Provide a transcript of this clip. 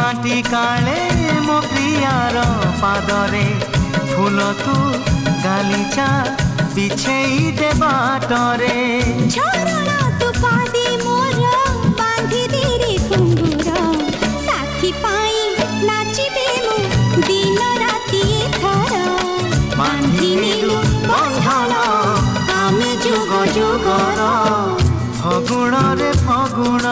माटी काले मो प्रियार पादरे फूल तू गालीचा बिछेई दे बाटरे झरणा तू पादी मोर बांधी देरी घुंगुर साथी पाई नाचिबे मु दिन राति थर बांधी नेलु बंधन आमे जुग जुगर फगुण रे फगुण